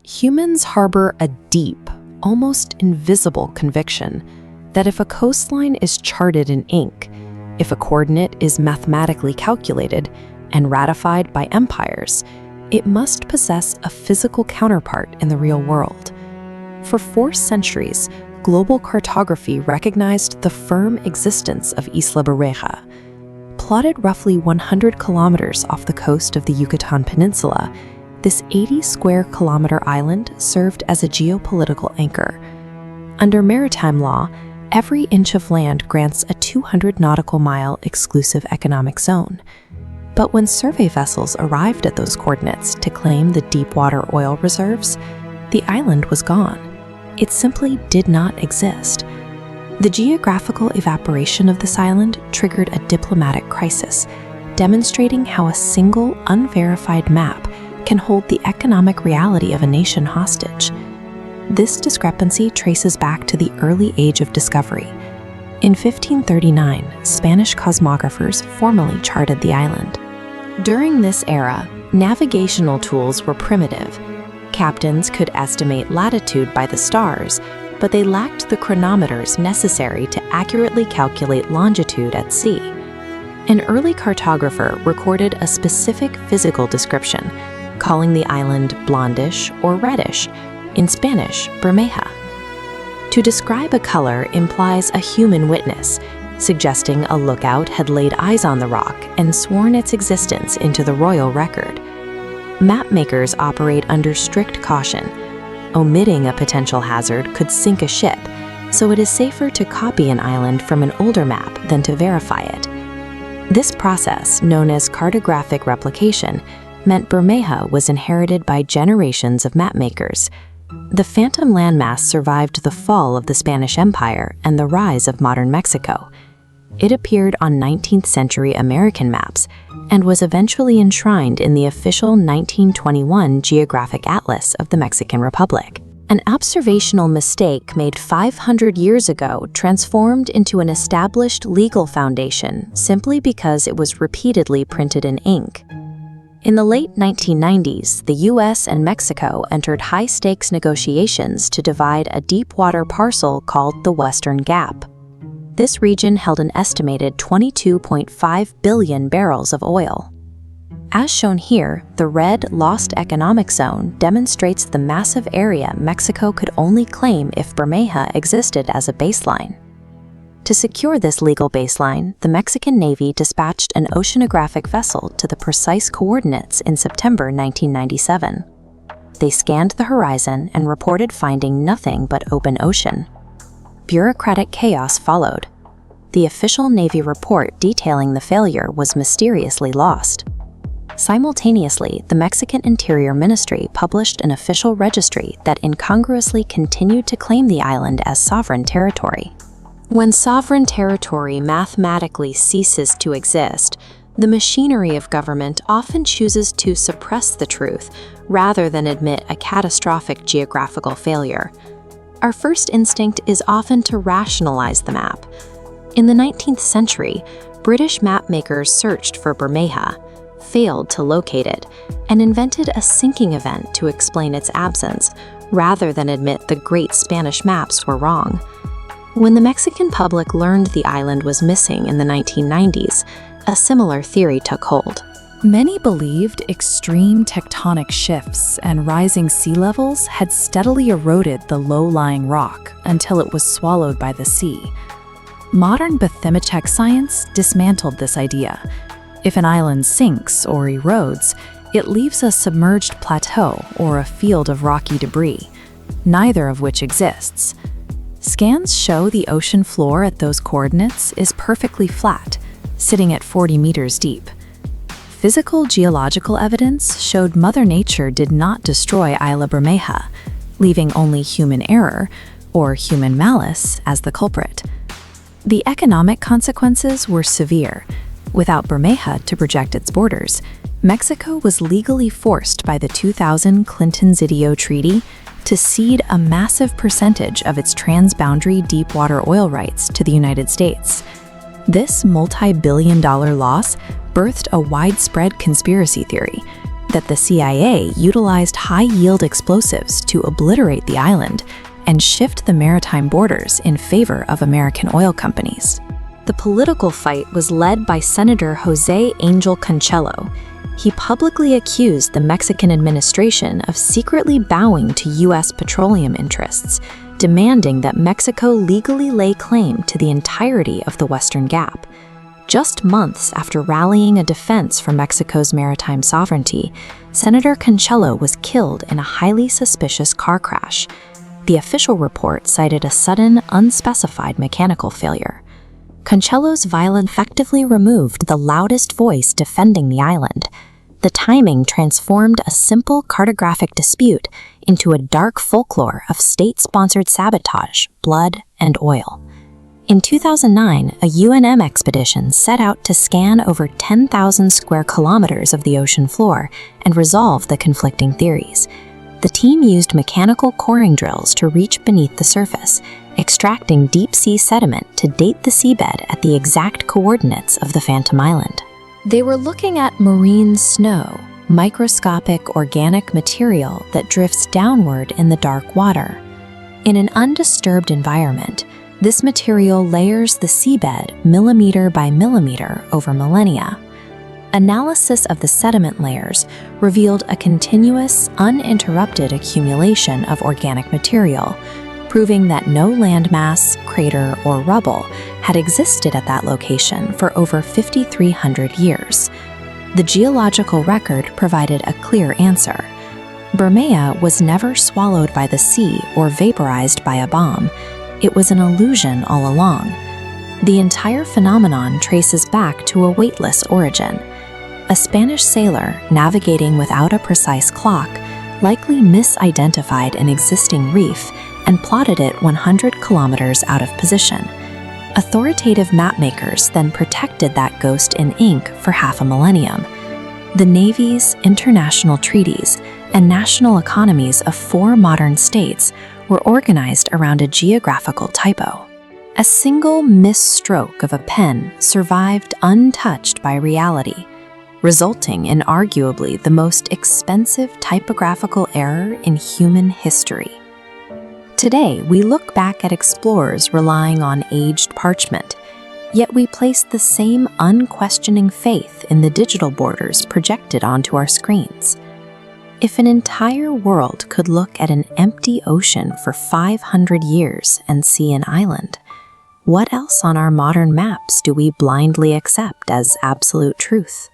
humans harbor a deep, almost invisible conviction that if a coastline is charted in ink, if a coordinate is mathematically calculated and ratified by empires, it must possess a physical counterpart in the real world. For 4 centuries, global cartography recognized the firm existence of Isla Bermeja. Plotted roughly 100 kilometers off the coast of the Yucatan Peninsula, this 80-square-kilometer island served as a geopolitical anchor. Under maritime law, every inch of land grants a 200-nautical-mile exclusive economic zone. But when survey vessels arrived at those coordinates to claim the deepwater oil reserves, the island was gone. It simply did not exist. The geographical evaporation of this island triggered a diplomatic crisis, demonstrating how a single, unverified map can hold the economic reality of a nation hostage. This discrepancy traces back to the early age of discovery. In 1539, Spanish cosmographers formally charted the island. During this era, navigational tools were primitive. Captains could estimate latitude by the stars, but they lacked the chronometers necessary to accurately calculate longitude at sea. An early cartographer recorded a specific physical description, calling the island blondish or reddish, in Spanish, Bermeja. To describe a color implies a human witness, suggesting a lookout had laid eyes on the rock and sworn its existence into the royal record. Mapmakers operate under strict caution. Omitting a potential hazard could sink a ship, so it is safer to copy an island from an older map than to verify it. This process, known as cartographic replication, meant Bermeja was inherited by generations of mapmakers. The phantom landmass survived the fall of the Spanish Empire and the rise of modern Mexico. It appeared on 19th-century American maps and was eventually enshrined in the official 1921 Geographic Atlas of the Mexican Republic. An observational mistake made 500 years ago transformed into an established legal foundation simply because it was repeatedly printed in ink. In the late 1990s, the U.S. and Mexico entered high-stakes negotiations to divide a deepwater parcel called the Western Gap. This region held an estimated 22.5 billion barrels of oil. As shown here, the red lost economic zone demonstrates the massive area Mexico could only claim if Bermeja existed as a baseline. To secure this legal baseline, the Mexican Navy dispatched an oceanographic vessel to the precise coordinates in September 1997. They scanned the horizon and reported finding nothing but open ocean. Bureaucratic chaos followed. The official Navy report detailing the failure was mysteriously lost. Simultaneously, the Mexican Interior Ministry published an official registry that incongruously continued to claim the island as sovereign territory. When sovereign territory mathematically ceases to exist, the machinery of government often chooses to suppress the truth rather than admit a catastrophic geographical failure. Our first instinct is often to rationalize the map. In the 19th century, British mapmakers searched for Bermeja, failed to locate it, and invented a sinking event to explain its absence, rather than admit the great Spanish maps were wrong. When the Mexican public learned the island was missing in the 1990s, a similar theory took hold. Many believed extreme tectonic shifts and rising sea levels had steadily eroded the low-lying rock until it was swallowed by the sea. Modern bathymetric science dismantled this idea. If an island sinks or erodes, it leaves a submerged plateau or a field of rocky debris, neither of which exists. Scans show the ocean floor at those coordinates is perfectly flat, sitting at 40 meters deep. Physical geological evidence showed Mother Nature did not destroy Isla Bermeja, leaving only human error, or human malice, as the culprit. The economic consequences were severe. Without Bermeja to project its borders, Mexico was legally forced by the 2000 Clinton-Zedillo Treaty to cede a massive percentage of its transboundary deepwater oil rights to the United States. This multi-billion-dollar loss birthed a widespread conspiracy theory. that the CIA utilized high-yield explosives to obliterate the island and shift the maritime borders in favor of American oil companies. The political fight was led by Senator José Angel Cancelo. He publicly accused the Mexican administration of secretly bowing to U.S. petroleum interests, demanding that Mexico legally lay claim to the entirety of the Western Gap. Just months after rallying a defense for Mexico's maritime sovereignty, Senator Cancelo was killed in a highly suspicious car crash. The official report cited a sudden, unspecified mechanical failure. Cancelo's violence effectively removed the loudest voice defending the island. The timing transformed a simple cartographic dispute into a dark folklore of state-sponsored sabotage, blood, and oil. In 2009, a UNM expedition set out to scan over 10,000 square kilometers of the ocean floor and resolve the conflicting theories. The team used mechanical coring drills to reach beneath the surface, extracting deep-sea sediment to date the seabed at the exact coordinates of the Phantom Island. They were looking at marine snow, microscopic organic material that drifts downward in the dark water. In an undisturbed environment, this material layers the seabed millimeter by millimeter over millennia. Analysis of the sediment layers revealed a continuous, uninterrupted accumulation of organic material, proving that no landmass, crater, or rubble had existed at that location for over 5,300 years. The geological record provided a clear answer. Bermeja was never swallowed by the sea or vaporized by a bomb. It was an illusion all along. The entire phenomenon traces back to a weightless origin. A Spanish sailor navigating without a precise clock likely misidentified an existing reef and plotted it 100 kilometers out of position. Authoritative mapmakers then protected that ghost in ink for half a millennium. The navies, international treaties, and national economies of 4 modern states were organized around a geographical typo. A single misstroke of a pen survived untouched by reality, resulting in arguably the most expensive typographical error in human history. Today, we look back at explorers relying on aged parchment, yet we place the same unquestioning faith in the digital borders projected onto our screens. If an entire world could look at an empty ocean for 500 years and see an island, what else on our modern maps do we blindly accept as absolute truth?